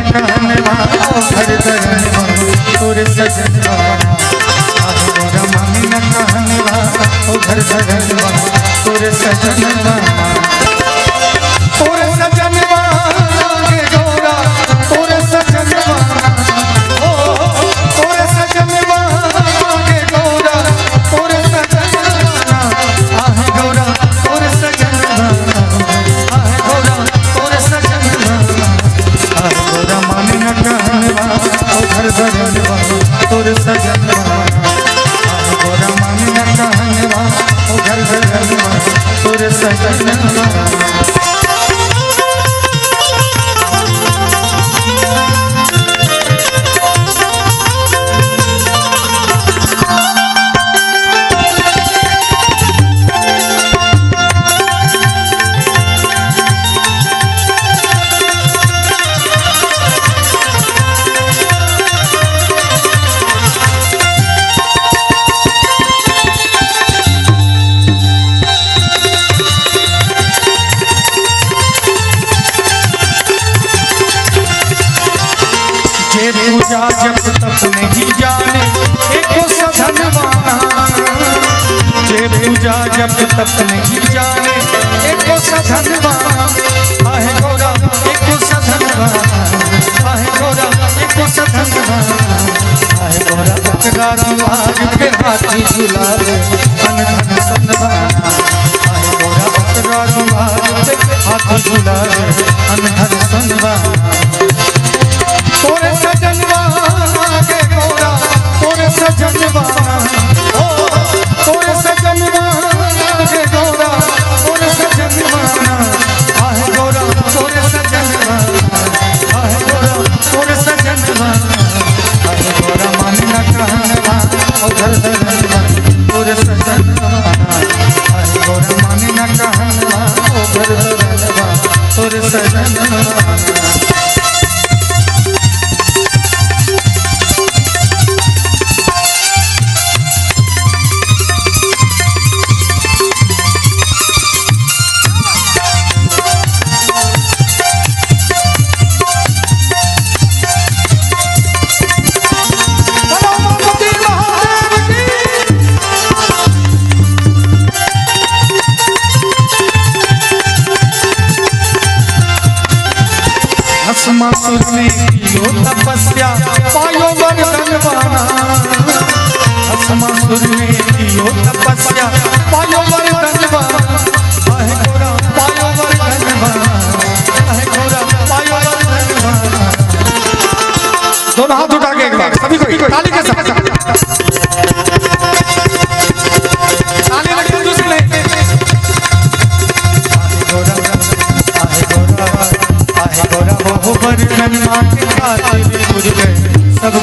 कहनवा घर धरनवा तोर सजनवा गोरा मामी न कहनवा घर धरनवा तोर सजनवा तोर सजनवा गे गोरा तोर सजनवा तोर सजनवा गे गोरा तोर सजनवा आह गोरा तोर सजनवा आह गोरा तोर सजनवा आह गोरा मामी न कहनवा घर धरनवा तोर सजनवा आह गोरा मामी न कहनवा घर धरनवा तोर सजनवा पूजा जब तप नहीं जाने एको सधनवाना जे पूजा जब तप नहीं जाने एको सधनवाना आहे गोरा एको सधनवाना आहे गोरा एको सधनवाना आहे गोरा अकरारवाज के हाथी झुलावे धन धन सनवाना आहे गोरा अकरारवाज के हाथी झुलावे धन धन सनवाना तोरे सजनवा के गोरा तोरे सजनवा ओ तोरे सजनवा के गोरा तोरे सजनवा आहे गोरा तोरे सजनवा आहे गोरा तोरे सजनवा आहे गोरा मामी न कहनवा घर धरनवा तोरे सजनवा आहे गोरा मामी न कहनवा घर धरनवा तोरे सजनवा भस्मासुर ने कियो तपस्या पायो वरदानवाना भस्मासुर ने कियो तपस्या पायो वरदानवाना आहे गोरा पायो वरदानवाना आहे गोरा पायो वरदानवाना दोनों हाथ उठा के एक बार सभी को ताली के साथ ताली लगे दूसरे गोरा वो वरदान मांगे खातिर मुझ गए सब